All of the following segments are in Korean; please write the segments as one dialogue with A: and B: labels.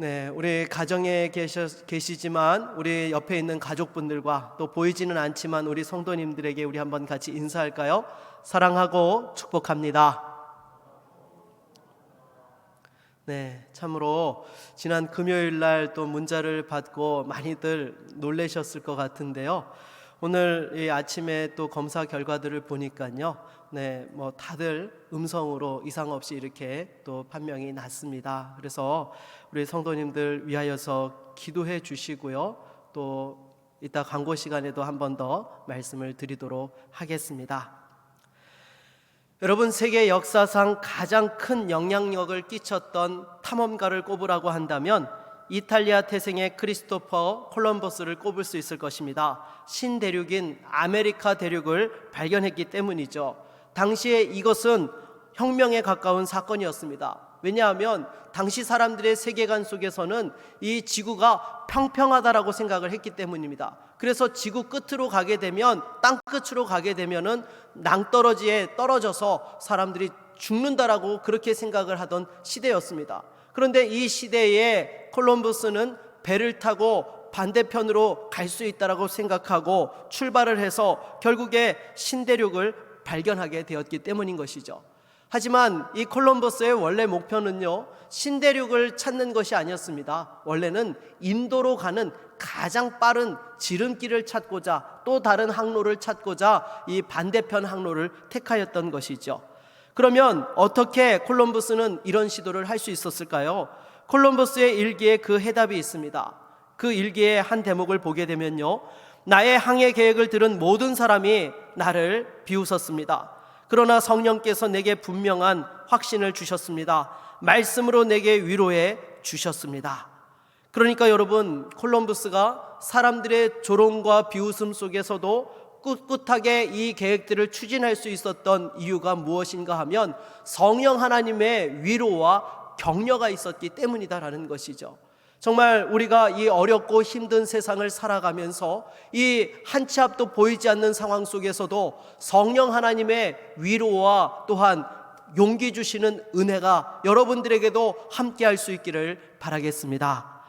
A: 네, 우리 가정에 계시지만 우리 옆에 있는 가족분들과 또 보이지는 않지만 우리 성도님들에게 우리 한번 같이 인사할까요? 사랑하고 축복합니다. 네, 참으로 지난 금요일 날 또 문자를 받고 많이들 놀라셨을 것 같은데요. 오늘 이 아침에 또 검사 결과들을 보니까요. 네, 뭐 다들 음성으로 이상 없이 이렇게 또 판명이 났습니다. 그래서 우리 성도님들 위하여서 기도해 주시고요. 또 이따 광고 시간에도 한 번 더 말씀을 드리도록 하겠습니다. 여러분, 세계 역사상 가장 큰 영향력을 끼쳤던 탐험가를 꼽으라고 한다면 이탈리아 태생의 크리스토퍼 콜럼버스를 꼽을 수 있을 것입니다. 신대륙인 아메리카 대륙을 발견했기 때문이죠. 당시에 이것은 혁명에 가까운 사건이었습니다. 왜냐하면 당시 사람들의 세계관 속에서는 이 지구가 평평하다라고 생각을 했기 때문입니다. 그래서 지구 끝으로 가게 되면, 땅 끝으로 가게 되면은 낭떠러지에 떨어져서 사람들이 죽는다라고 그렇게 생각을 하던 시대였습니다. 그런데 이 시대에 콜럼버스는 배를 타고 반대편으로 갈 수 있다라고 생각하고 출발을 해서 결국에 신대륙을 발견하게 되었기 때문인 것이죠. 하지만 이 콜럼버스의 원래 목표는요, 신대륙을 찾는 것이 아니었습니다. 원래는 인도로 가는 가장 빠른 지름길을 찾고자, 또 다른 항로를 찾고자 이 반대편 항로를 택하였던 것이죠. 그러면 어떻게 콜럼버스는 이런 시도를 할 수 있었을까요? 콜럼버스의 일기에 그 해답이 있습니다. 그 일기의 한 대목을 보게 되면요, 나의 항해 계획을 들은 모든 사람이 나를 비웃었습니다. 그러나 성령께서 내게 분명한 확신을 주셨습니다. 말씀으로 내게 위로해 주셨습니다. 그러니까 여러분, 콜럼버스가 사람들의 조롱과 비웃음 속에서도 꿋꿋하게 이 계획들을 추진할 수 있었던 이유가 무엇인가 하면 성령 하나님의 위로와 격려가 있었기 때문이다라는 것이죠. 정말 우리가 이 어렵고 힘든 세상을 살아가면서 이 한 치 앞도 보이지 않는 상황 속에서도 성령 하나님의 위로와 또한 용기 주시는 은혜가 여러분들에게도 함께 할 수 있기를 바라겠습니다.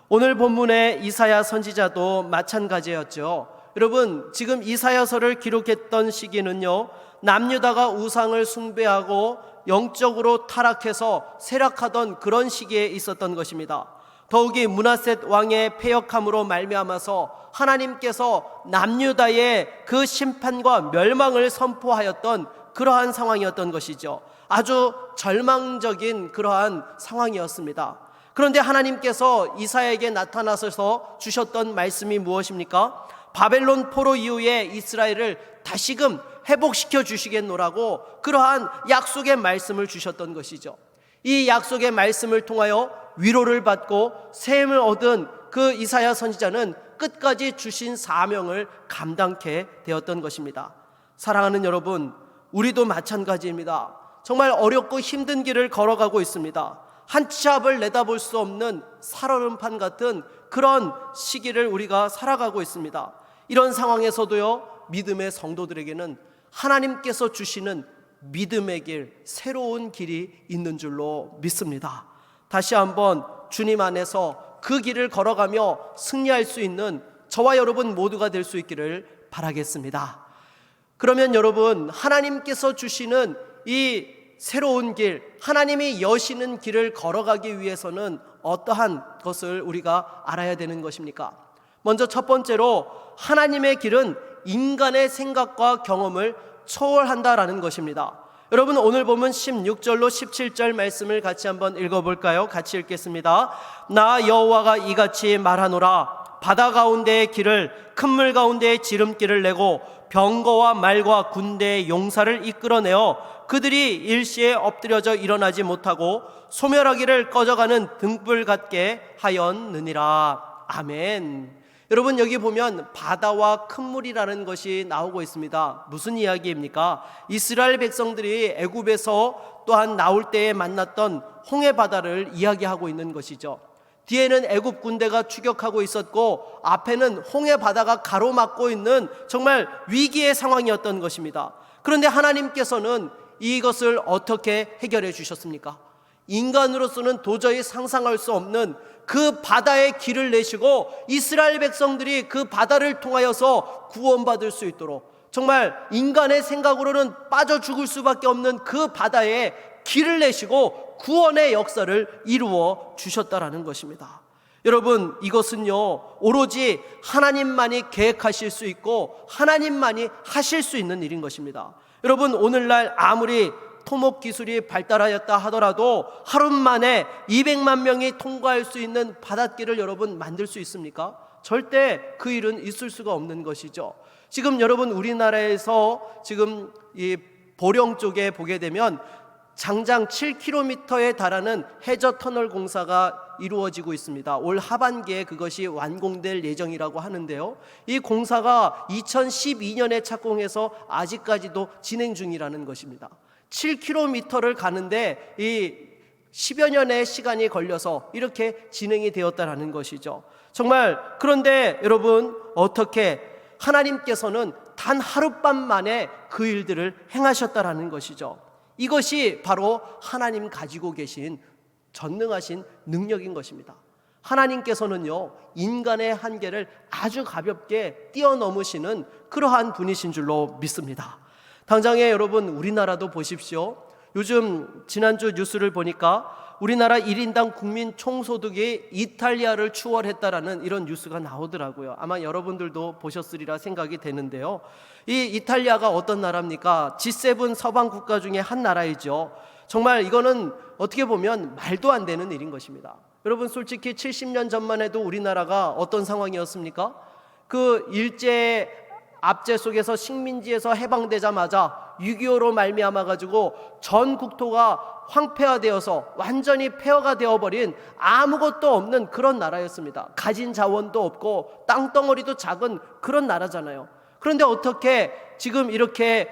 A: 오늘 본문의 이사야 선지자도 마찬가지였죠. 여러분, 지금 이사야서를 기록했던 시기는요, 남유다가 우상을 숭배하고 영적으로 타락해서 쇠락하던 그런 시기에 있었던 것입니다. 더욱이 므낫셋 왕의 패역함으로 말미암아서 하나님께서 남유다의 그 심판과 멸망을 선포하였던 그러한 상황이었던 것이죠. 아주 절망적인 그러한 상황이었습니다. 그런데 하나님께서 이사야에게 나타나셔서 주셨던 말씀이 무엇입니까? 바벨론 포로 이후에 이스라엘을 다시금 회복시켜 주시겠노라고 그러한 약속의 말씀을 주셨던 것이죠. 이 약속의 말씀을 통하여 위로를 받고 샘을 얻은 그 이사야 선지자는 끝까지 주신 사명을 감당케 되었던 것입니다. 사랑하는 여러분, 우리도 마찬가지입니다. 정말 어렵고 힘든 길을 걸어가고 있습니다. 한 치 앞을 내다볼 수 없는 살얼음판 같은 그런 시기를 우리가 살아가고 있습니다. 이런 상황에서도요, 믿음의 성도들에게는 하나님께서 주시는 믿음의 길, 새로운 길이 있는 줄로 믿습니다. 다시 한번 주님 안에서 그 길을 걸어가며 승리할 수 있는 저와 여러분 모두가 될 수 있기를 바라겠습니다. 그러면 여러분, 하나님께서 주시는 이 새로운 길, 하나님이 여시는 길을 걸어가기 위해서는 어떠한 것을 우리가 알아야 되는 것입니까? 먼저 첫 번째로 하나님의 길은 인간의 생각과 경험을 초월한다라는 것입니다. 여러분, 오늘 보면 16절로 17절 말씀을 같이 한번 읽어볼까요? 같이 읽겠습니다. 나 여호와가 이같이 말하노라. 바다 가운데의 길을, 큰 물 가운데의 지름길을 내고 병거와 말과 군대의 용사를 이끌어내어 그들이 일시에 엎드려져 일어나지 못하고 소멸하기를 꺼져가는 등불 같게 하였느니라. 아멘. 여러분, 여기 보면 바다와 큰 물이라는 것이 나오고 있습니다. 무슨 이야기입니까? 이스라엘 백성들이 애굽에서 또한 나올 때에 만났던 홍해 바다를 이야기하고 있는 것이죠. 뒤에는 애굽 군대가 추격하고 있었고 앞에는 홍해 바다가 가로막고 있는 정말 위기의 상황이었던 것입니다. 그런데 하나님께서는 이것을 어떻게 해결해 주셨습니까? 인간으로서는 도저히 상상할 수 없는 그 바다에 길을 내시고 이스라엘 백성들이 그 바다를 통하여서 구원받을 수 있도록, 정말 인간의 생각으로는 빠져 죽을 수밖에 없는 그 바다에 길을 내시고 구원의 역사를 이루어 주셨다라는 것입니다. 여러분, 이것은요 오로지 하나님만이 계획하실 수 있고 하나님만이 하실 수 있는 일인 것입니다. 여러분, 오늘날 아무리 토목 기술이 발달하였다 하더라도 하루 만에 200만 명이 통과할 수 있는 바닷길을 여러분 만들 수 있습니까? 절대 그 일은 있을 수가 없는 것이죠. 지금 여러분, 우리나라에서 지금 이 보령 쪽에 보게 되면 장장 7km에 달하는 해저 터널 공사가 이루어지고 있습니다. 올 하반기에 그것이 완공될 예정이라고 하는데요, 이 공사가 2012년에 착공해서 아직까지도 진행 중이라는 것입니다. 7km를 가는데 이 10여 년의 시간이 걸려서 이렇게 진행이 되었다라는 것이죠. 정말, 그런데 여러분, 어떻게 하나님께서는 단 하룻밤 만에 그 일들을 행하셨다라는 것이죠. 이것이 바로 하나님 가지고 계신 전능하신 능력인 것입니다. 하나님께서는요 인간의 한계를 아주 가볍게 뛰어넘으시는 그러한 분이신 줄로 믿습니다. 당장에 여러분, 우리나라도 보십시오. 요즘 지난주 뉴스를 보니까 우리나라 1인당 국민 총소득이 이탈리아를 추월했다라는 이런 뉴스가 나오더라고요. 아마 여러분들도 보셨으리라 생각이 되는데요, 이 이탈리아가 어떤 나라입니까? G7 서방 국가 중에 한 나라이죠. 정말 이거는 어떻게 보면 말도 안 되는 일인 것입니다. 여러분, 솔직히 70년 전만 해도 우리나라가 어떤 상황이었습니까? 그 일제 압제 속에서 식민지에서 해방되자마자 6.25로 말미암아 가지고 전 국토가 황폐화되어서 완전히 폐허가 되어버린 아무것도 없는 그런 나라였습니다. 가진 자원도 없고 땅덩어리도 작은 그런 나라잖아요. 그런데 어떻게 지금 이렇게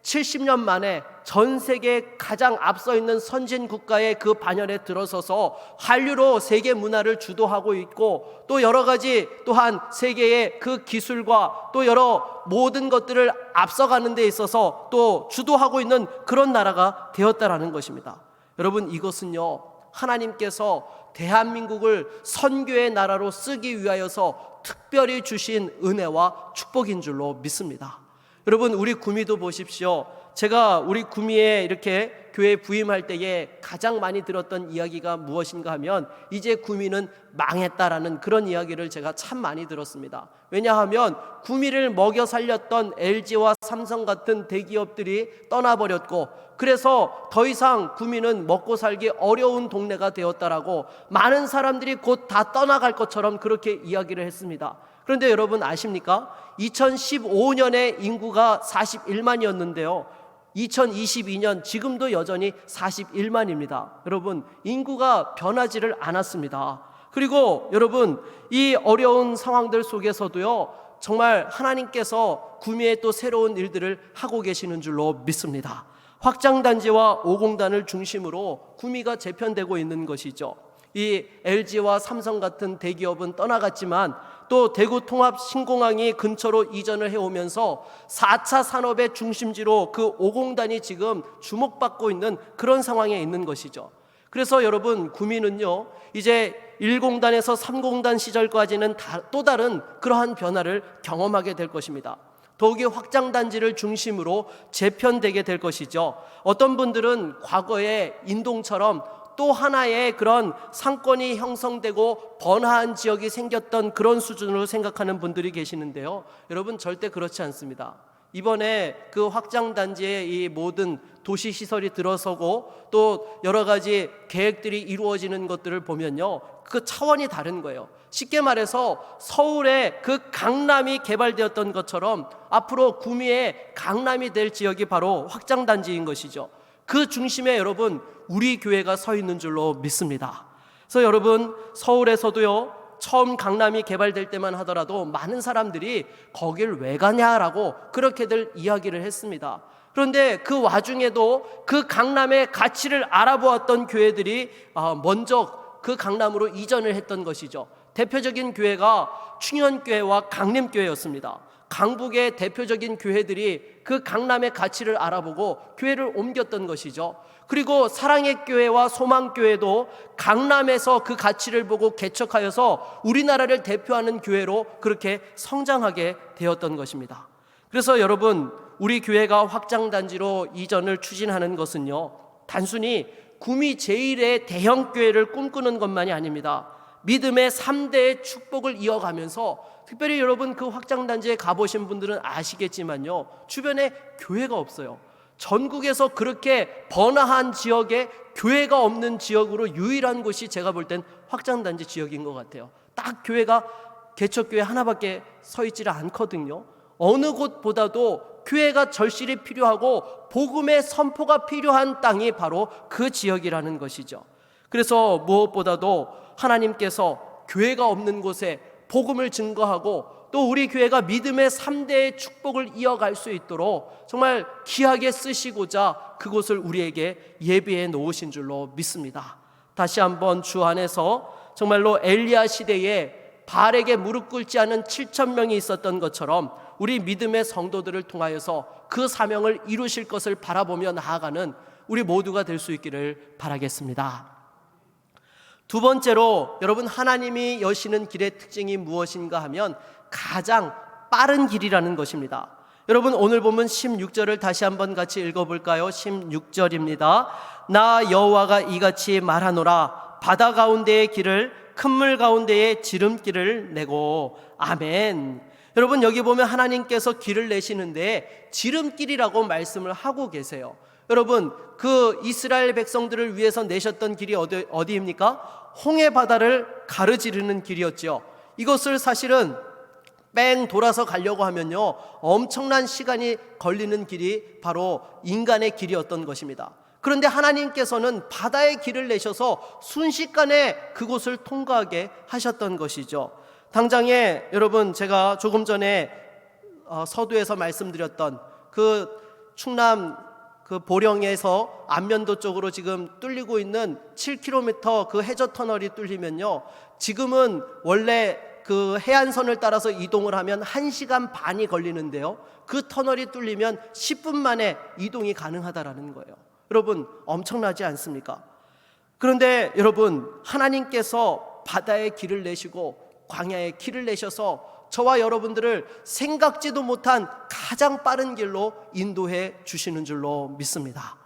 A: 70년 만에 전 세계 가장 앞서 있는 선진 국가의 그 반열에 들어서서 한류로 세계 문화를 주도하고 있고, 또 여러 가지 또한 세계의 그 기술과 또 여러 모든 것들을 앞서가는 데 있어서 또 주도하고 있는 그런 나라가 되었다라는 것입니다. 여러분, 이것은요 하나님께서 대한민국을 선교의 나라로 쓰기 위하여서 특별히 주신 은혜와 축복인 줄로 믿습니다. 여러분, 우리 구미도 보십시오. 제가 우리 구미에 이렇게 교회 부임할 때에 가장 많이 들었던 이야기가 무엇인가 하면, 이제 구미는 망했다라는 그런 이야기를 제가 참 많이 들었습니다. 왜냐하면 구미를 먹여 살렸던 LG와 삼성 같은 대기업들이 떠나버렸고, 그래서 더 이상 구미는 먹고 살기 어려운 동네가 되었다라고 많은 사람들이 곧 다 떠나갈 것처럼 그렇게 이야기를 했습니다. 그런데 여러분 아십니까? 2015년에 인구가 41만이었는데요 2022년 지금도 여전히 41만입니다. 여러분, 인구가 변하지를 않았습니다. 그리고 여러분, 이 어려운 상황들 속에서도요 정말 하나님께서 구미에 또 새로운 일들을 하고 계시는 줄로 믿습니다. 확장단지와 5공단을 중심으로 구미가 재편되고 있는 것이죠. 이 LG와 삼성 같은 대기업은 떠나갔지만 또 대구 통합 신공항이 근처로 이전을 해오면서 4차 산업의 중심지로 그 5공단이 지금 주목받고 있는 그런 상황에 있는 것이죠. 그래서 여러분, 구미는요 이제 1공단에서 3공단 시절까지는 또 다른 그러한 변화를 경험하게 될 것입니다. 더욱이 확장단지를 중심으로 재편되게 될 것이죠. 어떤 분들은 과거의 인동처럼 또 하나의 그런 상권이 형성되고 번화한 지역이 생겼던 그런 수준으로 생각하는 분들이 계시는데요, 여러분 절대 그렇지 않습니다. 이번에 그 확장단지에 이 모든 도시시설이 들어서고 또 여러 가지 계획들이 이루어지는 것들을 보면요, 그 차원이 다른 거예요. 쉽게 말해서 서울의 그 강남이 개발되었던 것처럼 앞으로 구미의 강남이 될 지역이 바로 확장단지인 것이죠. 그 중심에 여러분, 우리 교회가 서 있는 줄로 믿습니다. 그래서 여러분, 서울에서도요 처음 강남이 개발될 때만 하더라도 많은 사람들이 거길 왜 가냐라고 그렇게들 이야기를 했습니다. 그런데 그 와중에도 그 강남의 가치를 알아보았던 교회들이 먼저 그 강남으로 이전을 했던 것이죠. 대표적인 교회가 충현교회와 강림교회였습니다. 강북의 대표적인 교회들이 그 강남의 가치를 알아보고 교회를 옮겼던 것이죠. 그리고 사랑의 교회와 소망교회도 강남에서 그 가치를 보고 개척하여서 우리나라를 대표하는 교회로 그렇게 성장하게 되었던 것입니다. 그래서 여러분, 우리 교회가 확장단지로 이전을 추진하는 것은요, 단순히 구미 제1의 대형 교회를 꿈꾸는 것만이 아닙니다. 믿음의 3대의 축복을 이어가면서, 특별히 여러분 그 확장단지에 가보신 분들은 아시겠지만요, 주변에 교회가 없어요. 전국에서 그렇게 번화한 지역에 교회가 없는 지역으로 유일한 곳이 제가 볼 땐 확장단지 지역인 것 같아요. 딱 교회가 개척교회 하나밖에 서 있지를 않거든요. 어느 곳보다도 교회가 절실히 필요하고 복음의 선포가 필요한 땅이 바로 그 지역이라는 것이죠. 그래서 무엇보다도 하나님께서 교회가 없는 곳에 복음을 증거하고 또 우리 교회가 믿음의 3대의 축복을 이어갈 수 있도록 정말 귀하게 쓰시고자 그곳을 우리에게 예비해 놓으신 줄로 믿습니다. 다시 한번 주 안에서 정말로 엘리야 시대에 바알에게 무릎 꿇지 않은 7,000명이 있었던 것처럼 우리 믿음의 성도들을 통하여서 그 사명을 이루실 것을 바라보며 나아가는 우리 모두가 될 수 있기를 바라겠습니다. 두 번째로, 여러분, 하나님이 여시는 길의 특징이 무엇인가 하면 가장 빠른 길이라는 것입니다. 여러분, 오늘 보면 16절을 다시 한번 같이 읽어볼까요? 16절입니다. 나 여호와가 이같이 말하노라. 바다 가운데의 길을 큰 물 가운데에 지름길을 내고. 아멘. 여러분, 여기 보면 하나님께서 길을 내시는데 지름길이라고 말씀을 하고 계세요. 여러분, 그 이스라엘 백성들을 위해서 내셨던 길이 어디입니까? 홍해 바다를 가르지르는 길이었죠. 이것을 사실은 뺑 돌아서 가려고 하면요, 엄청난 시간이 걸리는 길이 바로 인간의 길이었던 것입니다. 그런데 하나님께서는 바다의 길을 내셔서 순식간에 그곳을 통과하게 하셨던 것이죠. 당장에 여러분, 제가 조금 전에 서두에서 말씀드렸던 그 충남 그 보령에서 안면도 쪽으로 지금 뚫리고 있는 7km 그 해저 터널이 뚫리면요, 지금은 원래 그 해안선을 따라서 이동을 하면 1시간 반이 걸리는데요, 그 터널이 뚫리면 10분 만에 이동이 가능하다라는 거예요. 여러분, 엄청나지 않습니까? 그런데 여러분, 하나님께서 바다의 길을 내시고 광야의 길을 내셔서 저와 여러분들을 생각지도 못한 가장 빠른 길로 인도해 주시는 줄로 믿습니다.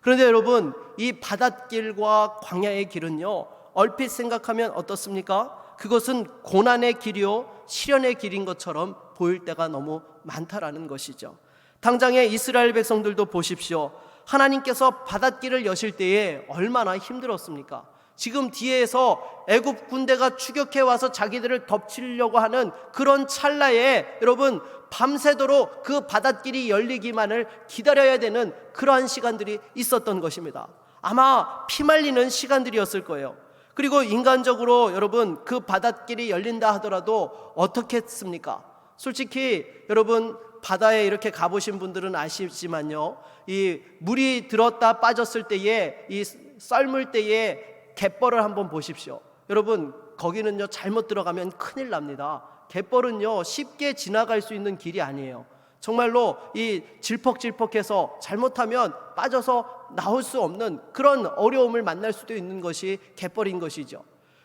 A: 그런데 여러분, 이 바닷길과 광야의 길은요, 얼핏 생각하면 어떻습니까? 그것은 고난의 길이요 시련의 길인 것처럼 보일 때가 너무 많다라는 것이죠. 당장에 이스라엘 백성들도 보십시오. 하나님께서 바닷길을 여실 때에 얼마나 힘들었습니까? 지금 뒤에서 애굽 군대가 추격해 와서 자기들을 덮치려고 하는 그런 찰나에 여러분, 밤새도록 그 바닷길이 열리기만을 기다려야 되는 그러한 시간들이 있었던 것입니다. 아마 피말리는 시간들이었을 거예요. 그리고 인간적으로 여러분, 그 바닷길이 열린다 하더라도 어떻게 했습니까? 솔직히 여러분, 바다에 이렇게 가보신 분들은 아시지만요, 이 물이 들었다 빠졌을 때에, 이 썰물 때에 갯벌을 한번 보십시오. 여러분, 거기는요, 잘못 들어가면 큰일 납니다. 갯벌은요, 쉽게 지나갈 수 있는 길이 아니에요. 정말로 이 질퍽질퍽해서 잘못하면 빠져서 나올 수 없는 그런 어려움을 만날 수도 있는 것이 갯벌인 것이죠.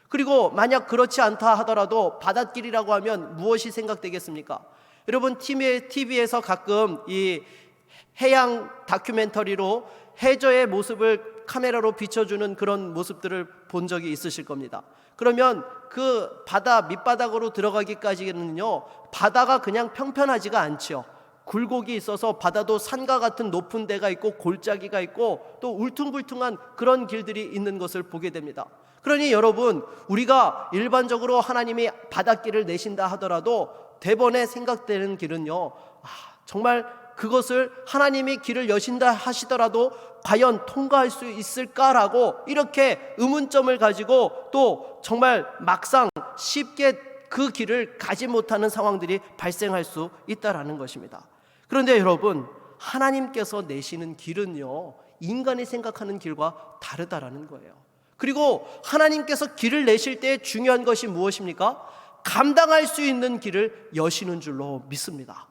A: 그리고 만약 그렇지 않다 하더라도 바닷길이라고 하면 무엇이 생각되겠습니까? 여러분, TV에서 가끔 이 해양 다큐멘터리로 해저의 모습을 카메라로 비춰주는 그런 모습들을 본 적이 있으실 겁니다. 그러면 그 바다 밑바닥으로 들어가기까지는요, 바다가 그냥 평평하지가 않죠. 굴곡이 있어서 바다도 산과 같은 높은 데가 있고 골짜기가 있고 또 울퉁불퉁한 그런 길들이 있는 것을 보게 됩니다. 그러니 여러분, 우리가 일반적으로 하나님이 바닷길을 내신다 하더라도 대번에 생각되는 길은요, 정말 그것을 하나님이 길을 여신다 하시더라도 과연 통과할 수 있을까라고 이렇게 의문점을 가지고 또 정말 막상 쉽게 그 길을 가지 못하는 상황들이 발생할 수 있다라는 것입니다. 그런데 여러분, 하나님께서 내시는 길은요, 인간이 생각하는 길과 다르다라는 거예요. 그리고 하나님께서 길을 내실 때 중요한 것이 무엇입니까? 감당할 수 있는 길을 여시는 줄로 믿습니다.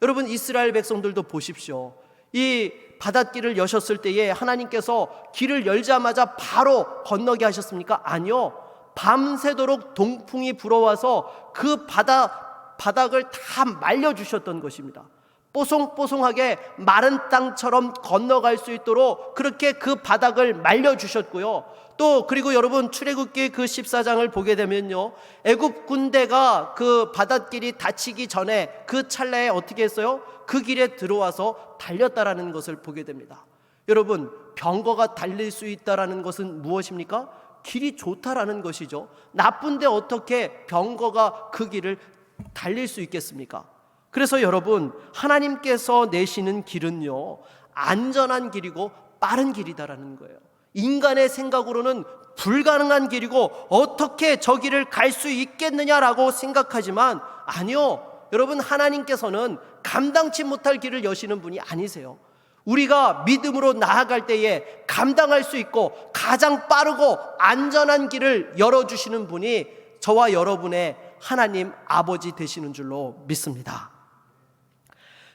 A: 여러분, 이스라엘 백성들도 보십시오. 이 바닷길을 여셨을 때에 하나님께서 길을 열자마자 바로 건너게 하셨습니까? 아니요. 밤새도록 동풍이 불어와서 그 바닥을 다 말려주셨던 것입니다. 뽀송뽀송하게 마른 땅처럼 건너갈 수 있도록 그렇게 그 바닥을 말려주셨고요. 또 그리고 여러분 출애굽기 그 14장을 보게 되면요, 애굽 군대가 그 바닷길이 닫히기 전에 그 찰나에 어떻게 했어요? 그 길에 들어와서 달렸다라는 것을 보게 됩니다. 여러분, 병거가 달릴 수 있다라는 것은 무엇입니까? 길이 좋다라는 것이죠. 나쁜데 어떻게 병거가 그 길을 달릴 수 있겠습니까? 그래서 여러분, 하나님께서 내시는 길은요, 안전한 길이고 빠른 길이다라는 거예요. 인간의 생각으로는 불가능한 길이고 어떻게 저 길을 갈 수 있겠느냐라고 생각하지만, 아니요, 여러분, 하나님께서는 감당치 못할 길을 여시는 분이 아니세요. 우리가 믿음으로 나아갈 때에 감당할 수 있고 가장 빠르고 안전한 길을 열어주시는 분이 저와 여러분의 하나님 아버지 되시는 줄로 믿습니다.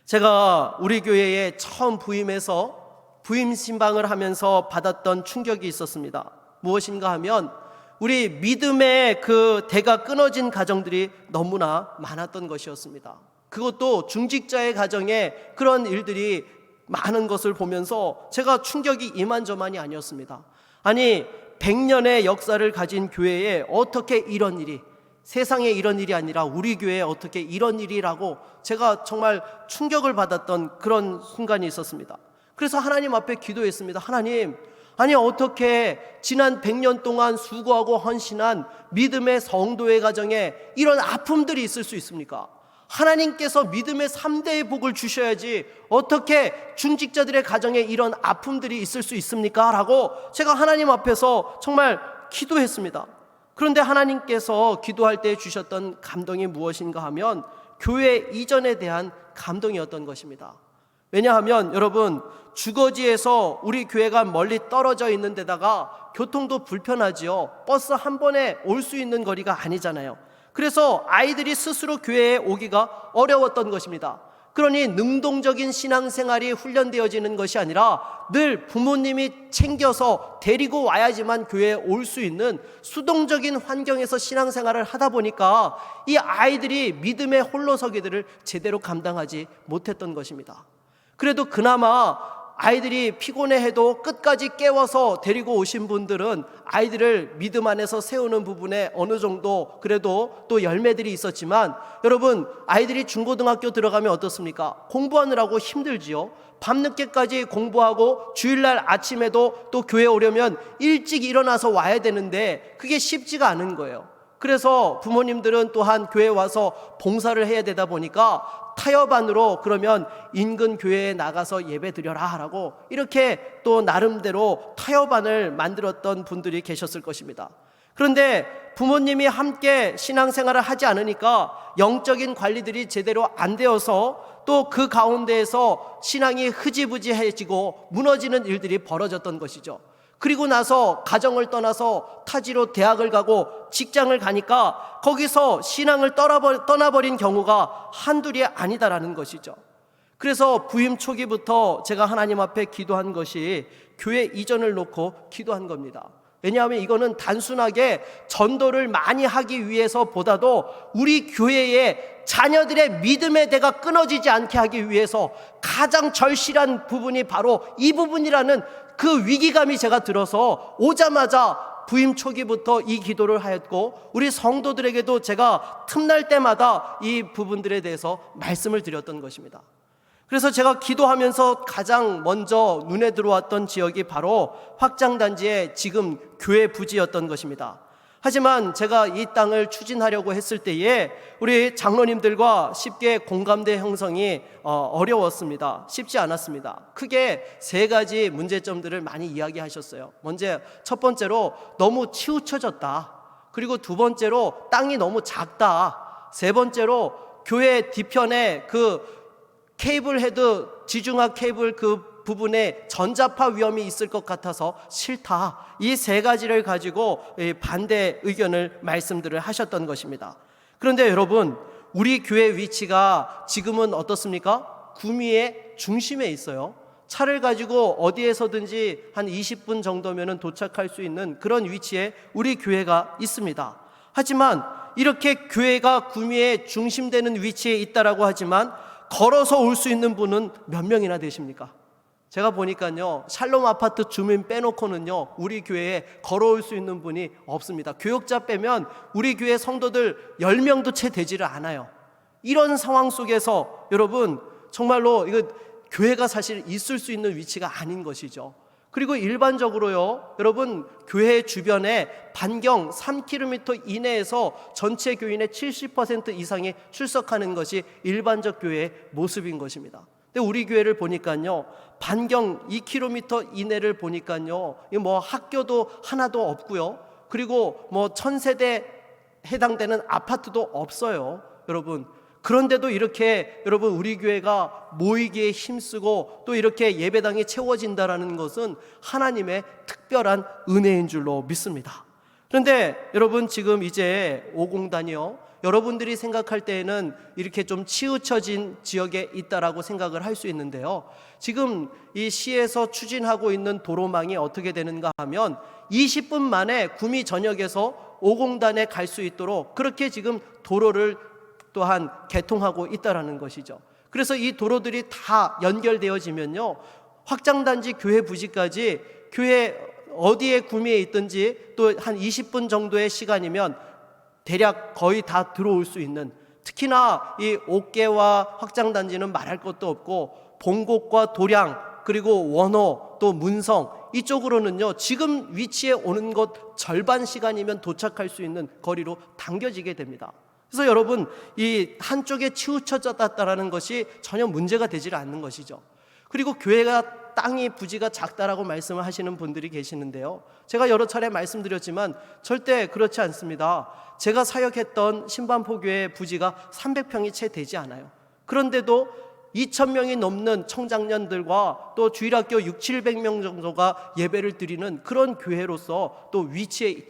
A: 제가 우리 교회에 처음 부임해서 부임 신방을 하면서 받았던 충격이 있었습니다. 무엇인가 하면 우리 믿음의 그 대가 끊어진 가정들이 너무나 많았던 것이었습니다. 그것도 중직자의 가정에 그런 일들이 많은 것을 보면서 제가 충격이 이만저만이 아니었습니다. 아니, 100년의 역사를 가진 교회에 어떻게 이런 일이, 세상에 이런 일이 아니라 우리 교회에 어떻게 이런 일이라고 제가 정말 충격을 받았던 그런 순간이 있었습니다. 그래서 하나님 앞에 기도했습니다. 하나님, 아니 어떻게 지난 100년 동안 수고하고 헌신한 믿음의 성도의 가정에 이런 아픔들이 있을 수 있습니까? 하나님께서 믿음의 3대의 복을 주셔야지 어떻게 중직자들의 가정에 이런 아픔들이 있을 수 있습니까? 라고 제가 하나님 앞에서 정말 기도했습니다. 그런데 하나님께서 기도할 때 주셨던 감동이 무엇인가 하면 교회 이전에 대한 감동이었던 것입니다. 왜냐하면 여러분, 주거지에서 우리 교회가 멀리 떨어져 있는 데다가 교통도 불편하지요. 버스 한 번에 올 수 있는 거리가 아니잖아요. 그래서 아이들이 스스로 교회에 오기가 어려웠던 것입니다. 그러니 능동적인 신앙생활이 훈련되어지는 것이 아니라 늘 부모님이 챙겨서 데리고 와야지만 교회에 올 수 있는 수동적인 환경에서 신앙생활을 하다 보니까 이 아이들이 믿음의 홀로서기들을 제대로 감당하지 못했던 것입니다. 그래도 그나마 아이들이 피곤해해도 끝까지 깨워서 데리고 오신 분들은 아이들을 믿음 안에서 세우는 부분에 어느 정도 그래도 또 열매들이 있었지만, 여러분, 아이들이 중고등학교 들어가면 어떻습니까? 공부하느라고 힘들지요. 밤늦게까지 공부하고 주일날 아침에도 또 교회 오려면 일찍 일어나서 와야 되는데 그게 쉽지가 않은 거예요. 그래서 부모님들은 또한 교회에 와서 봉사를 해야 되다 보니까 타협안으로 그러면 인근 교회에 나가서 예배 드려라 라고 이렇게 또 나름대로 타협안을 만들었던 분들이 계셨을 것입니다. 그런데 부모님이 함께 신앙생활을 하지 않으니까 영적인 관리들이 제대로 안 되어서 또 그 가운데에서 신앙이 흐지부지해지고 무너지는 일들이 벌어졌던 것이죠. 그리고 나서 가정을 떠나서 타지로 대학을 가고 직장을 가니까 거기서 신앙을 떠나버린 경우가 한둘이 아니다라는 것이죠. 그래서 부임 초기부터 제가 하나님 앞에 기도한 것이 교회 이전을 놓고 기도한 겁니다. 왜냐하면 이거는 단순하게 전도를 많이 하기 위해서 보다도 우리 교회의 자녀들의 믿음의 대가 끊어지지 않게 하기 위해서 가장 절실한 부분이 바로 이 부분이라는 그 위기감이 제가 들어서 오자마자 부임 초기부터 이 기도를 하였고, 우리 성도들에게도 제가 틈날 때마다 이 부분들에 대해서 말씀을 드렸던 것입니다. 그래서 제가 기도하면서 가장 먼저 눈에 들어왔던 지역이 바로 확장단지의 지금 교회 부지였던 것입니다. 하지만 제가 이 땅을 추진하려고 했을 때에 우리 장로님들과 쉽게 공감대 형성이 어려웠습니다. 쉽지 않았습니다. 크게 3가지 문제점들을 많이 이야기하셨어요. 먼저 첫 번째로 너무 치우쳐졌다. 그리고 2번째로 땅이 너무 작다. 3번째로 교회 뒤편에 그 케이블 헤드, 지중화 케이블 그 부분에 전자파 위험이 있을 것 같아서 싫다. 이 3가지를 가지고 반대 의견을 말씀들을 하셨던 것입니다. 그런데 여러분, 우리 교회 위치가 지금은 어떻습니까? 구미의 중심에 있어요. 차를 가지고 어디에서든지 한 20분 정도면 도착할 수 있는 그런 위치에 우리 교회가 있습니다. 하지만 이렇게 교회가 구미의 중심되는 위치에 있다라고 하지만 걸어서 올 수 있는 분은 몇 명이나 되십니까? 제가 보니까요, 샬롬 아파트 주민 빼놓고는요, 우리 교회에 걸어올 수 있는 분이 없습니다. 교역자 빼면 우리 교회 성도들 10명도 채 되지를 않아요. 이런 상황 속에서 여러분, 정말로 이거 교회가 사실 있을 수 있는 위치가 아닌 것이죠. 그리고 일반적으로요, 여러분, 교회 주변에 반경 3km 이내에서 전체 교인의 70% 이상이 출석하는 것이 일반적 교회의 모습인 것입니다. 근데 우리 교회를 보니까요, 반경 2km 이내를 보니까요, 뭐 학교도 하나도 없고요, 그리고 뭐 1000세대 해당되는 아파트도 없어요, 여러분. 그런데도 이렇게 여러분 우리 교회가 모이기에 힘쓰고 또 이렇게 예배당이 채워진다라는 것은 하나님의 특별한 은혜인 줄로 믿습니다. 그런데 여러분, 지금 이제 오공단이요, 여러분들이 생각할 때에는 이렇게 좀 치우쳐진 지역에 있다라고 생각을 할 수 있는데요, 지금 이 시에서 추진하고 있는 도로망이 어떻게 되는가 하면 20분 만에 구미 전역에서 오공단에 갈 수 있도록 그렇게 지금 도로를 또한 개통하고 있다라는 것이죠. 그래서 이 도로들이 다 연결되어지면요, 확장단지 교회 부지까지 교회 어디에 구미에 있든지 또 한 20분 정도의 시간이면 대략 거의 다 들어올 수 있는, 특히나 이 옥계와 확장단지는 말할 것도 없고 봉곡과 도량 그리고 원호 또 문성 이쪽으로는요, 지금 위치에 오는 것 절반 시간이면 도착할 수 있는 거리로 당겨지게 됩니다. 그래서 여러분, 이 한쪽에 치우쳐졌다라는 것이 전혀 문제가 되질 않는 것이죠. 그리고 교회가 땅이 부지가 작다라고 말씀을 하시는 분들이 계시는데요, 제가 여러 차례 말씀드렸지만 절대 그렇지 않습니다. 제가 사역했던 신반포교회 부지가 300평이 채 되지 않아요. 그런데도 2,000명이 넘는 청장년들과 또 주일학교 600~700명 정도가 예배를 드리는 그런 교회로서 또 위치에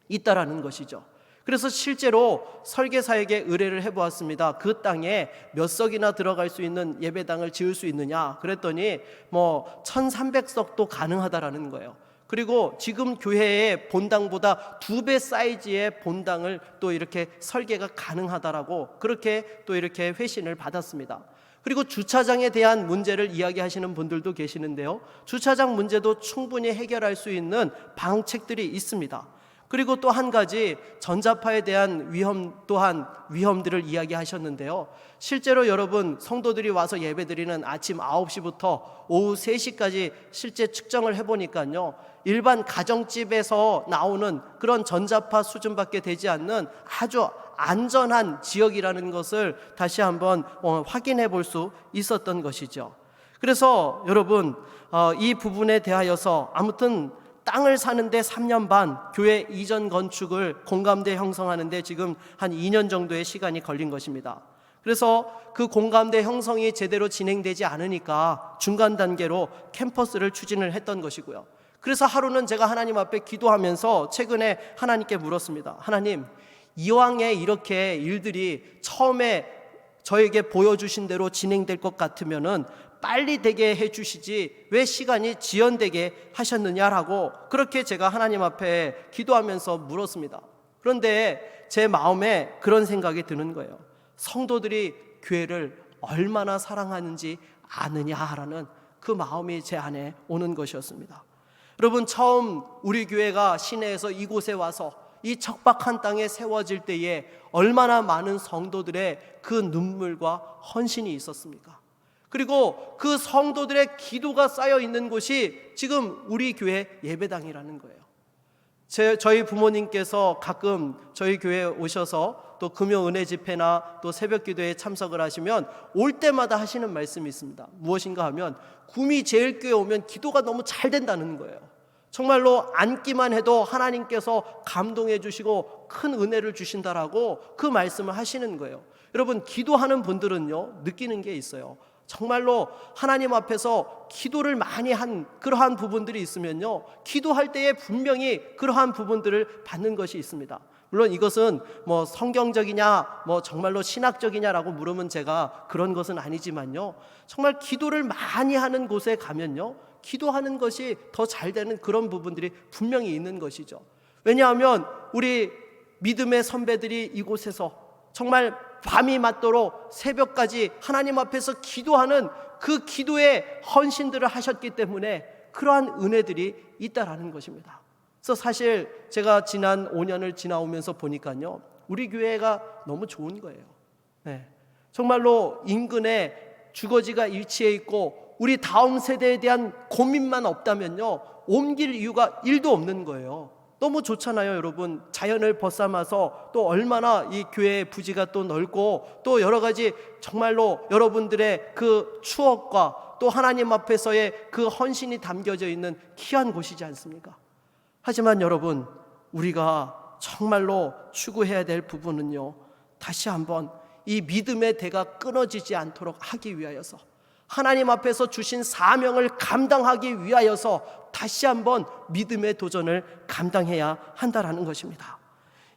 A: 있다라는 것이죠. 그래서 실제로 설계사에게 의뢰를 해보았습니다. 그 땅에 몇 석이나 들어갈 수 있는 예배당을 지을 수 있느냐 그랬더니 뭐 1300석도 가능하다라는 거예요. 그리고 지금 교회의 본당보다 2배 사이즈의 본당을 또 이렇게 설계가 가능하다라고 그렇게 또 이렇게 회신을 받았습니다. 그리고 주차장에 대한 문제를 이야기하시는 분들도 계시는데요, 주차장 문제도 충분히 해결할 수 있는 방책들이 있습니다. 그리고 또 한 가지, 전자파에 대한 위험들을 이야기하셨는데요, 실제로 여러분 성도들이 와서 예배드리는 아침 9시부터 오후 3시까지 실제 측정을 해보니까요, 일반 가정집에서 나오는 그런 전자파 수준밖에 되지 않는 아주 안전한 지역이라는 것을 다시 한번 확인해 볼 수 있었던 것이죠. 그래서 여러분, 이 부분에 대하여서 아무튼 땅을 사는데 3년 반, 교회 이전 건축을 공감대 형성하는데 지금 한 2년 정도의 시간이 걸린 것입니다. 그래서 그 공감대 형성이 제대로 진행되지 않으니까 중간 단계로 캠퍼스를 추진을 했던 것이고요. 그래서 하루는 제가 하나님 앞에 기도하면서 최근에 하나님께 물었습니다. 하나님, 이왕에 이렇게 일들이 처음에 저에게 보여주신 대로 진행될 것 같으면은 빨리 되게 해주시지 왜 시간이 지연되게 하셨느냐라고 그렇게 제가 하나님 앞에 기도하면서 물었습니다. 그런데 제 마음에 그런 생각이 드는 거예요. 성도들이 교회를 얼마나 사랑하는지 아느냐라는 그 마음이 제 안에 오는 것이었습니다. 여러분, 처음 우리 교회가 시내에서 이곳에 와서 이 척박한 땅에 세워질 때에 얼마나 많은 성도들의 그 눈물과 헌신이 있었습니까? 그리고 그 성도들의 기도가 쌓여 있는 곳이 지금 우리 교회 예배당이라는 거예요. 저희 부모님께서 가끔 저희 교회에 오셔서 또 금요 은혜 집회나 또 새벽 기도에 참석을 하시면 올 때마다 하시는 말씀이 있습니다. 무엇인가 하면 구미 제일교회 오면 기도가 너무 잘 된다는 거예요. 정말로 앉기만 해도 하나님께서 감동해 주시고 큰 은혜를 주신다라고 그 말씀을 하시는 거예요. 여러분, 기도하는 분들은요, 느끼는 게 있어요. 정말로 하나님 앞에서 기도를 많이 한 그러한 부분들이 있으면요, 기도할 때에 분명히 그러한 부분들을 받는 것이 있습니다. 물론 이것은 뭐 성경적이냐, 뭐 정말로 신학적이냐라고 물으면 제가 그런 것은 아니지만요. 정말 기도를 많이 하는 곳에 가면요. 기도하는 것이 더 잘 되는 그런 부분들이 분명히 있는 것이죠. 왜냐하면 우리 믿음의 선배들이 이곳에서 정말 밤이 맞도록 새벽까지 하나님 앞에서 기도하는 그 기도의 헌신들을 하셨기 때문에 그러한 은혜들이 있다라는 것입니다. 그래서 사실 제가 지난 5년을 지나오면서 보니까요, 우리 교회가 너무 좋은 거예요. 네. 정말로 인근에 주거지가 일치해 있고 우리 다음 세대에 대한 고민만 없다면요, 옮길 이유가 1도 없는 거예요. 너무 좋잖아요, 여러분. 자연을 벗삼아서 또 얼마나 이 교회의 부지가 또 넓고 또 여러 가지 정말로 여러분들의 그 추억과 또 하나님 앞에서의 그 헌신이 담겨져 있는 귀한 곳이지 않습니까? 하지만 여러분, 우리가 정말로 추구해야 될 부분은요, 다시 한번 이 믿음의 대가 끊어지지 않도록 하기 위하여서, 하나님 앞에서 주신 사명을 감당하기 위하여서 다시 한번 믿음의 도전을 감당해야 한다라는 것입니다.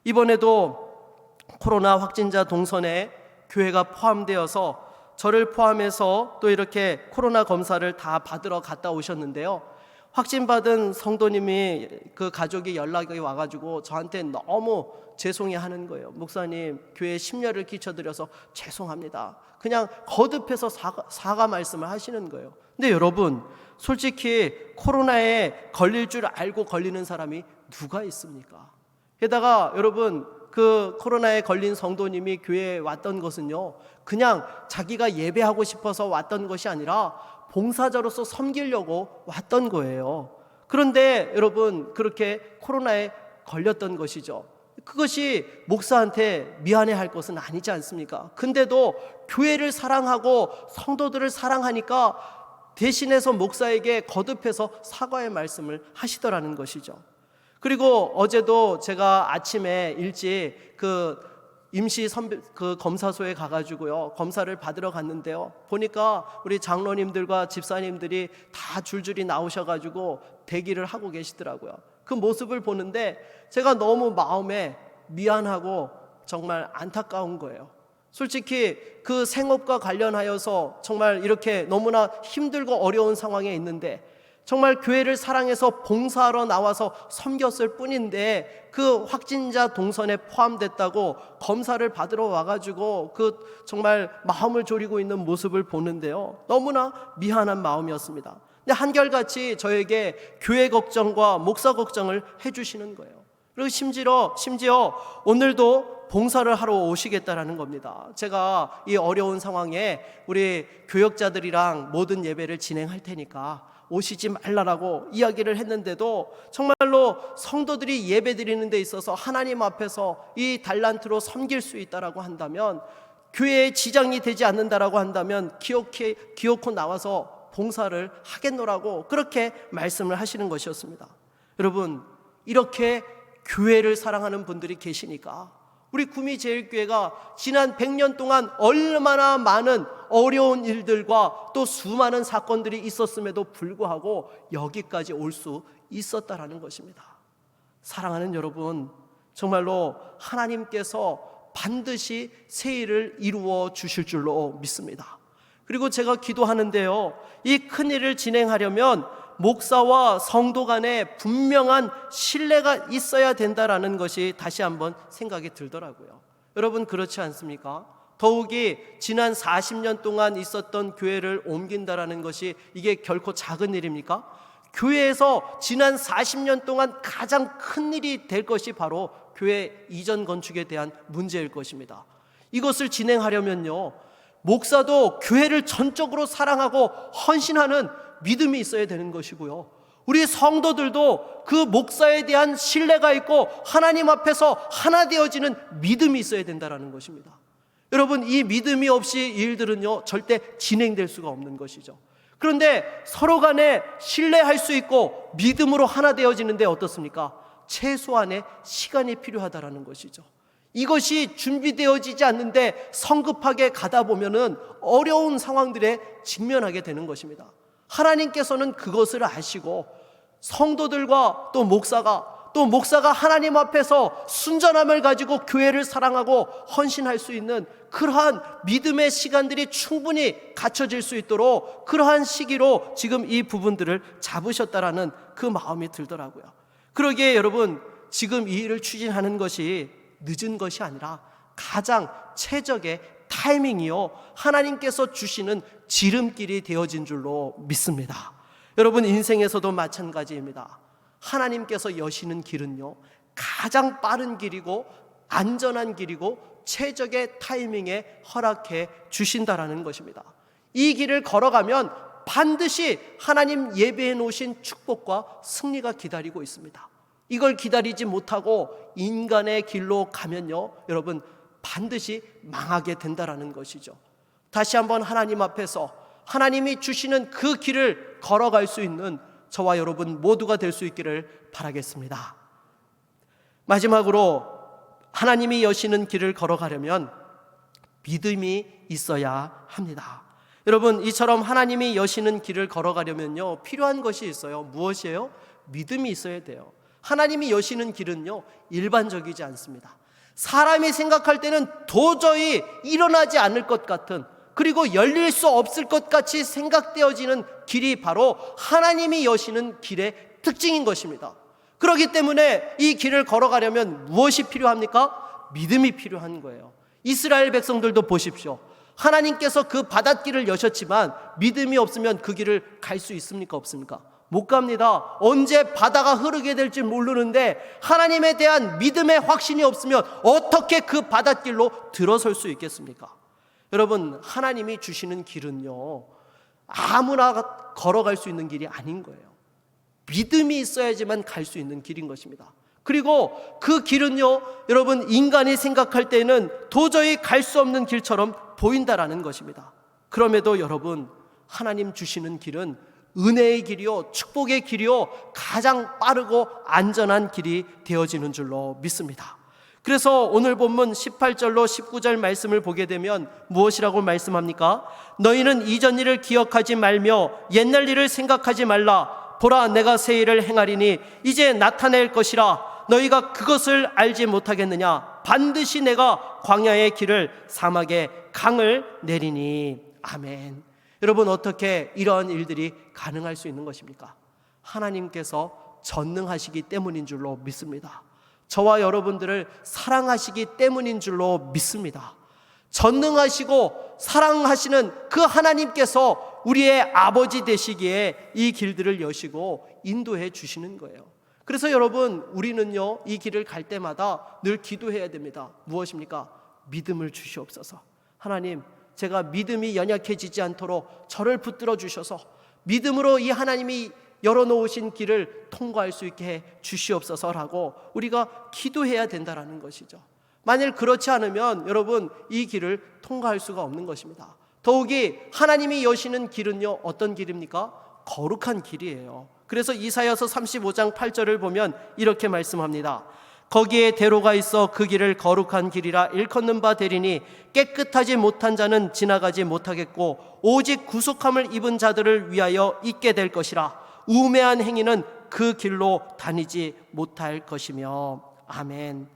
A: 이번에도 코로나 확진자 동선에 교회가 포함되어서 저를 포함해서 또 이렇게 코로나 검사를 다 받으러 갔다 오셨는데요, 확진받은 성도님이 그 가족이 연락이 와가지고 저한테 너무 죄송해하는 거예요. 목사님, 교회에 심려를 끼쳐드려서 죄송합니다. 그냥 거듭해서 사과 말씀을 하시는 거예요. 근데 여러분, 솔직히 코로나에 걸릴 줄 알고 걸리는 사람이 누가 있습니까? 게다가 여러분, 그 코로나에 걸린 성도님이 교회에 왔던 것은요, 그냥 자기가 예배하고 싶어서 왔던 것이 아니라 봉사자로서 섬기려고 왔던 거예요. 그런데 여러분, 그렇게 코로나에 걸렸던 것이죠. 그것이 목사한테 미안해할 것은 아니지 않습니까? 근데도 교회를 사랑하고 성도들을 사랑하니까 대신해서 목사에게 거듭해서 사과의 말씀을 하시더라는 것이죠. 그리고 어제도 제가 아침에 일찍 그 임시 그 검사소에 가가지고요, 검사를 받으러 갔는데요, 보니까 우리 장로님들과 집사님들이 다 줄줄이 나오셔가지고 대기를 하고 계시더라고요. 그 모습을 보는데 제가 너무 마음에 미안하고 정말 안타까운 거예요. 솔직히 그 생업과 관련하여서 정말 이렇게 너무나 힘들고 어려운 상황에 있는데 정말 교회를 사랑해서 봉사하러 나와서 섬겼을 뿐인데 그 확진자 동선에 포함됐다고 검사를 받으러 와가지고 그 정말 마음을 졸이고 있는 모습을 보는데요, 너무나 미안한 마음이었습니다. 근데 한결같이 저에게 교회 걱정과 목사 걱정을 해주시는 거예요. 그리고 심지어 오늘도 봉사를 하러 오시겠다라는 겁니다. 제가 이 어려운 상황에 우리 교역자들이랑 모든 예배를 진행할 테니까 오시지 말라라고 이야기를 했는데도 정말로 성도들이 예배 드리는 데 있어서 하나님 앞에서 이 달란트로 섬길 수 있다라고 한다면, 교회에 지장이 되지 않는다라고 한다면 기어코 나와서 봉사를 하겠노라고 그렇게 말씀을 하시는 것이었습니다. 여러분, 이렇게 교회를 사랑하는 분들이 계시니까 우리 구미제일교회가 지난 100년 동안 얼마나 많은 어려운 일들과 또 수많은 사건들이 있었음에도 불구하고 여기까지 올 수 있었다라는 것입니다. 사랑하는 여러분, 정말로 하나님께서 반드시 새 일을 이루어 주실 줄로 믿습니다. 그리고 제가 기도하는데요, 이 큰 일을 진행하려면 목사와 성도 간에 분명한 신뢰가 있어야 된다라는 것이 다시 한번 생각이 들더라고요. 여러분, 그렇지 않습니까? 더욱이 지난 40년 동안 있었던 교회를 옮긴다라는 것이 이게 결코 작은 일입니까? 교회에서 지난 40년 동안 가장 큰 일이 될 것이 바로 교회 이전 건축에 대한 문제일 것입니다. 이것을 진행하려면요, 목사도 교회를 전적으로 사랑하고 헌신하는 믿음이 있어야 되는 것이고요, 우리 성도들도 그 목사에 대한 신뢰가 있고 하나님 앞에서 하나 되어지는 믿음이 있어야 된다는 것입니다. 여러분, 이 믿음이 없이 이 일들은요 절대 진행될 수가 없는 것이죠. 그런데 서로 간에 신뢰할 수 있고 믿음으로 하나 되어지는데 어떻습니까? 최소한의 시간이 필요하다는 것이죠. 이것이 준비되어지지 않는데 성급하게 가다 보면은 어려운 상황들에 직면하게 되는 것입니다. 하나님께서는 그것을 아시고 성도들과 또 목사가 또 목사가 하나님 앞에서 순전함을 가지고 교회를 사랑하고 헌신할 수 있는 그러한 믿음의 시간들이 충분히 갖춰질 수 있도록 그러한 시기로 지금 이 부분들을 잡으셨다라는 그 마음이 들더라고요. 그러기에 여러분, 지금 이 일을 추진하는 것이 늦은 것이 아니라 가장 최적의 타이밍이요, 하나님께서 주시는 지름길이 되어진 줄로 믿습니다. 여러분, 인생에서도 마찬가지입니다. 하나님께서 여시는 길은요, 가장 빠른 길이고 안전한 길이고 최적의 타이밍에 허락해 주신다라는 것입니다. 이 길을 걸어가면 반드시 하나님 예배해 놓으신 축복과 승리가 기다리고 있습니다. 이걸 기다리지 못하고 인간의 길로 가면요, 여러분, 반드시 망하게 된다라는 것이죠. 다시 한번 하나님 앞에서 하나님이 주시는 그 길을 걸어갈 수 있는 저와 여러분 모두가 될 수 있기를 바라겠습니다. 마지막으로 하나님이 여시는 길을 걸어가려면 믿음이 있어야 합니다. 여러분, 이처럼 하나님이 여시는 길을 걸어가려면요, 필요한 것이 있어요. 무엇이에요? 믿음이 있어야 돼요. 하나님이 여시는 길은요, 일반적이지 않습니다. 사람이 생각할 때는 도저히 일어나지 않을 것 같은, 그리고 열릴 수 없을 것 같이 생각되어지는 길이 바로 하나님이 여시는 길의 특징인 것입니다. 그렇기 때문에 이 길을 걸어가려면 무엇이 필요합니까? 믿음이 필요한 거예요. 이스라엘 백성들도 보십시오. 하나님께서 그 바닷길을 여셨지만 믿음이 없으면 그 길을 갈 수 있습니까? 없습니까? 못 갑니다. 언제 바다가 흐르게 될지 모르는데 하나님에 대한 믿음의 확신이 없으면 어떻게 그 바닷길로 들어설 수 있겠습니까? 여러분, 하나님이 주시는 길은요, 아무나 걸어갈 수 있는 길이 아닌 거예요. 믿음이 있어야지만 갈 수 있는 길인 것입니다. 그리고 그 길은요, 여러분, 인간이 생각할 때는 도저히 갈 수 없는 길처럼 보인다라는 것입니다. 그럼에도 여러분, 하나님 주시는 길은 은혜의 길이요, 축복의 길이요, 가장 빠르고 안전한 길이 되어지는 줄로 믿습니다. 그래서 오늘 본문 18절로 19절 말씀을 보게 되면 무엇이라고 말씀합니까? 너희는 이전 일을 기억하지 말며 옛날 일을 생각하지 말라. 보라, 내가 새 일을 행하리니 이제 나타낼 것이라. 너희가 그것을 알지 못하겠느냐? 반드시 내가 광야의 길을, 사막의 강을 내리니. 아멘. 여러분, 어떻게 이러한 일들이 가능할 수 있는 것입니까? 하나님께서 전능하시기 때문인 줄로 믿습니다. 저와 여러분들을 사랑하시기 때문인 줄로 믿습니다. 전능하시고 사랑하시는 그 하나님께서 우리의 아버지 되시기에 이 길들을 여시고 인도해 주시는 거예요. 그래서 여러분, 우리는요, 이 길을 갈 때마다 늘 기도해야 됩니다. 무엇입니까? 믿음을 주시옵소서. 하나님, 제가 믿음이 연약해지지 않도록 저를 붙들어 주셔서 믿음으로 이 하나님이 열어놓으신 길을 통과할 수 있게 해 주시옵소서라고 우리가 기도해야 된다라는 것이죠. 만일 그렇지 않으면 여러분, 이 길을 통과할 수가 없는 것입니다. 더욱이 하나님이 여시는 길은요, 어떤 길입니까? 거룩한 길이에요. 그래서 이사야서 35장 8절을 보면 이렇게 말씀합니다. 거기에 대로가 있어 그 길을 거룩한 길이라 일컫는 바 되리니 깨끗하지 못한 자는 지나가지 못하겠고 오직 구속함을 입은 자들을 위하여 있게 될 것이라. 우매한 행위는 그 길로 다니지 못할 것이며. 아멘.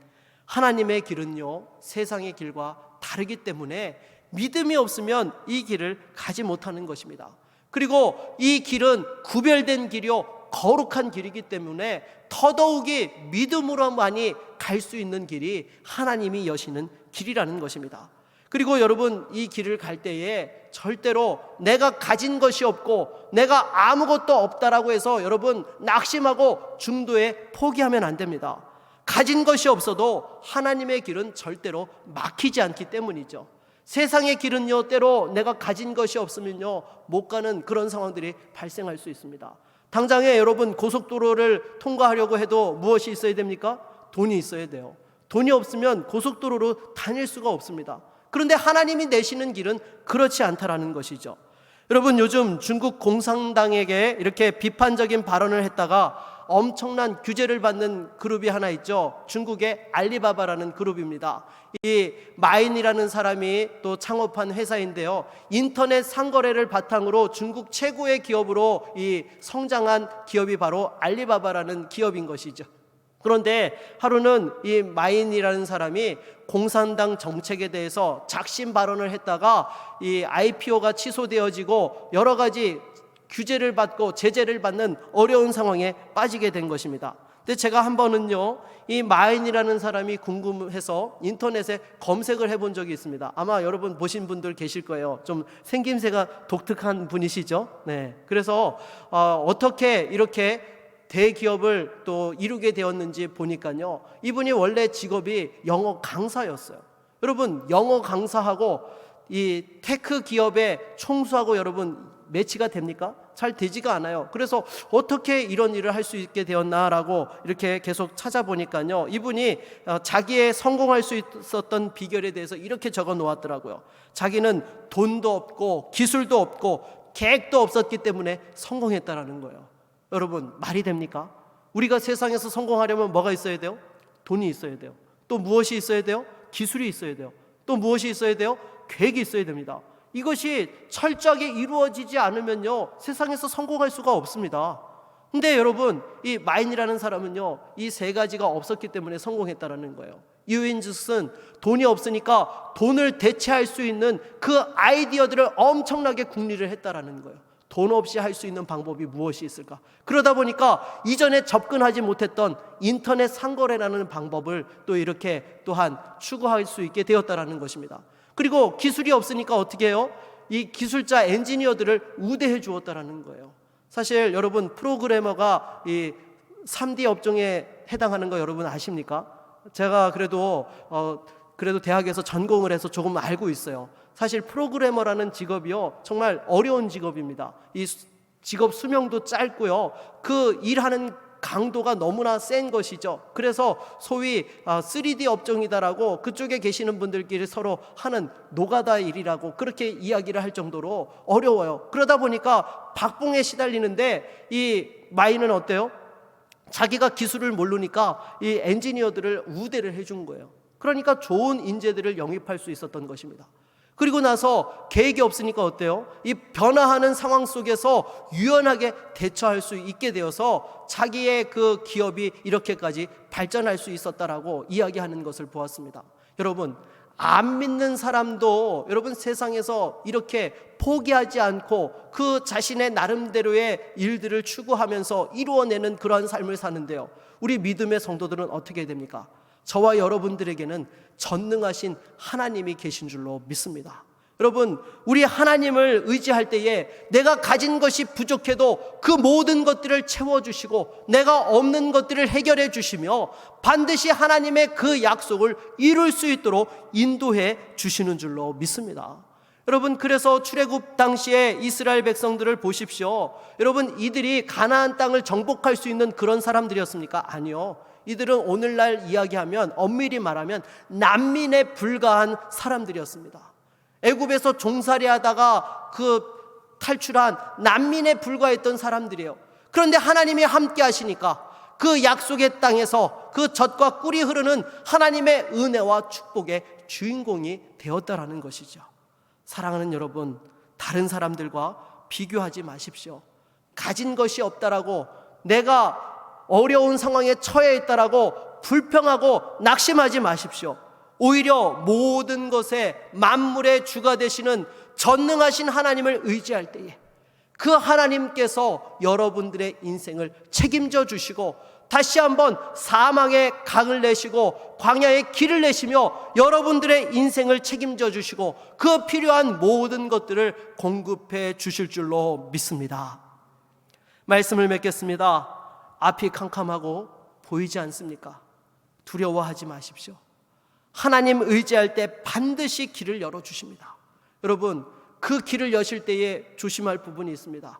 A: 하나님의 길은요, 세상의 길과 다르기 때문에 믿음이 없으면 이 길을 가지 못하는 것입니다. 그리고 이 길은 구별된 길이요, 거룩한 길이기 때문에 더더욱이 믿음으로만이 갈 수 있는 길이 하나님이 여시는 길이라는 것입니다. 그리고 여러분, 이 길을 갈 때에 절대로 내가 가진 것이 없고 내가 아무것도 없다라고 해서 여러분 낙심하고 중도에 포기하면 안 됩니다. 가진 것이 없어도 하나님의 길은 절대로 막히지 않기 때문이죠. 세상의 길은요, 때로 내가 가진 것이 없으면요, 못 가는 그런 상황들이 발생할 수 있습니다. 당장에 여러분, 고속도로를 통과하려고 해도 무엇이 있어야 됩니까? 돈이 있어야 돼요. 돈이 없으면 고속도로로 다닐 수가 없습니다. 그런데 하나님이 내시는 길은 그렇지 않다라는 것이죠. 여러분, 요즘 중국 공산당에게 이렇게 비판적인 발언을 했다가 엄청난 규제를 받는 그룹이 하나 있죠. 중국의 알리바바라는 그룹입니다. 이 마인이라는 사람이 또 창업한 회사인데요, 인터넷 상거래를 바탕으로 중국 최고의 기업으로 이 성장한 기업이 바로 알리바바라는 기업인 것이죠. 그런데 하루는 이 마인이라는 사람이 공산당 정책에 대해서 작심 발언을 했다가 이 IPO가 취소되어지고 여러 가지 규제를 받고 제재를 받는 어려운 상황에 빠지게 된 것입니다. 근데 제가 한 번은요, 이 마인이라는 사람이 궁금해서 인터넷에 검색을 해본 적이 있습니다. 아마 여러분 보신 분들 계실 거예요. 좀 생김새가 독특한 분이시죠? 네. 그래서 어떻게 이렇게 대기업을 또 이루게 되었는지 보니까요, 이분이 원래 직업이 영어 강사였어요. 여러분, 영어 강사하고 이 테크 기업의 총수하고 여러분 매치가 됩니까? 잘 되지가 않아요. 그래서 어떻게 이런 일을 할 수 있게 되었나라고 이렇게 계속 찾아보니까요, 이분이 자기의 성공할 수 있었던 비결에 대해서 이렇게 적어 놓았더라고요. 자기는 돈도 없고 기술도 없고 계획도 없었기 때문에 성공했다라는 거예요. 여러분, 말이 됩니까? 우리가 세상에서 성공하려면 뭐가 있어야 돼요? 돈이 있어야 돼요. 또 무엇이 있어야 돼요? 기술이 있어야 돼요. 또 무엇이 있어야 돼요? 계획이 있어야 됩니다. 이것이 철저하게 이루어지지 않으면요, 세상에서 성공할 수가 없습니다. 근데 여러분, 이 마인이라는 사람은요, 이 세 가지가 없었기 때문에 성공했다라는 거예요. 이유인즉슨 돈이 없으니까 돈을 대체할 수 있는 그 아이디어들을 엄청나게 궁리를 했다라는 거예요. 돈 없이 할 수 있는 방법이 무엇이 있을까? 그러다 보니까 이전에 접근하지 못했던 인터넷 상거래라는 방법을 또 이렇게 또한 추구할 수 있게 되었다라는 것입니다. 그리고 기술이 없으니까 어떻게 해요? 이 기술자 엔지니어들을 우대해 주었다라는 거예요. 사실 여러분, 프로그래머가 이 3D 업종에 해당하는 거 여러분 아십니까? 제가 그래도 대학에서 전공을 해서 조금 알고 있어요. 사실 프로그래머라는 직업이요, 정말 어려운 직업입니다. 이 직업 수명도 짧고요, 그 일하는 강도가 너무나 센 것이죠. 그래서 소위 3D 업종이다라고 그쪽에 계시는 분들끼리 서로 하는 노가다 일이라고 그렇게 이야기를 할 정도로 어려워요. 그러다 보니까 박봉에 시달리는데 이 마인은 어때요? 자기가 기술을 모르니까 이 엔지니어들을 우대를 해준 거예요. 그러니까 좋은 인재들을 영입할 수 있었던 것입니다. 그리고 나서 계획이 없으니까 어때요? 이 변화하는 상황 속에서 유연하게 대처할 수 있게 되어서 자기의 그 기업이 이렇게까지 발전할 수 있었다라고 이야기하는 것을 보았습니다. 여러분, 안 믿는 사람도 여러분 세상에서 이렇게 포기하지 않고 그 자신의 나름대로의 일들을 추구하면서 이루어내는 그러한 삶을 사는데요, 우리 믿음의 성도들은 어떻게 됩니까? 저와 여러분들에게는 전능하신 하나님이 계신 줄로 믿습니다. 여러분, 우리 하나님을 의지할 때에 내가 가진 것이 부족해도 그 모든 것들을 채워주시고 내가 없는 것들을 해결해 주시며 반드시 하나님의 그 약속을 이룰 수 있도록 인도해 주시는 줄로 믿습니다. 여러분, 그래서 출애굽 당시에 이스라엘 백성들을 보십시오. 여러분, 이들이 가나안 땅을 정복할 수 있는 그런 사람들이었습니까? 아니요. 이들은 오늘날 이야기하면, 엄밀히 말하면 난민에 불과한 사람들이었습니다. 애굽에서 종살이하다가 그 탈출한 난민에 불과했던 사람들이에요. 그런데 하나님이 함께 하시니까 그 약속의 땅에서 그 젖과 꿀이 흐르는 하나님의 은혜와 축복의 주인공이 되었다라는 것이죠. 사랑하는 여러분, 다른 사람들과 비교하지 마십시오. 가진 것이 없다라고, 내가 어려운 상황에 처해 있다라고 불평하고 낙심하지 마십시오. 오히려 모든 것에 만물의 주가 되시는 전능하신 하나님을 의지할 때에 그 하나님께서 여러분들의 인생을 책임져 주시고 다시 한번 사망의 강을 내시고 광야의 길을 내시며 여러분들의 인생을 책임져 주시고 그 필요한 모든 것들을 공급해 주실 줄로 믿습니다. 말씀을 맺겠습니다. 앞이 캄캄하고 보이지 않습니까? 두려워하지 마십시오. 하나님 의지할 때 반드시 길을 열어주십니다. 여러분, 그 길을 여실 때에 조심할 부분이 있습니다.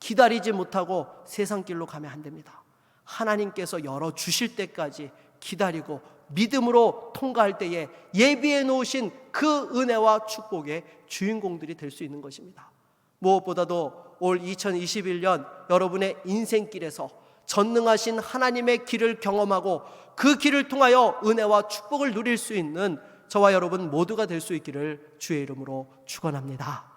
A: 기다리지 못하고 세상 길로 가면 안 됩니다. 하나님께서 열어주실 때까지 기다리고 믿음으로 통과할 때에 예비해 놓으신 그 은혜와 축복의 주인공들이 될 수 있는 것입니다. 무엇보다도 올 2021년 여러분의 인생길에서 전능하신 하나님의 길을 경험하고 그 길을 통하여 은혜와 축복을 누릴 수 있는 저와 여러분 모두가 될 수 있기를 주의 이름으로 축원합니다.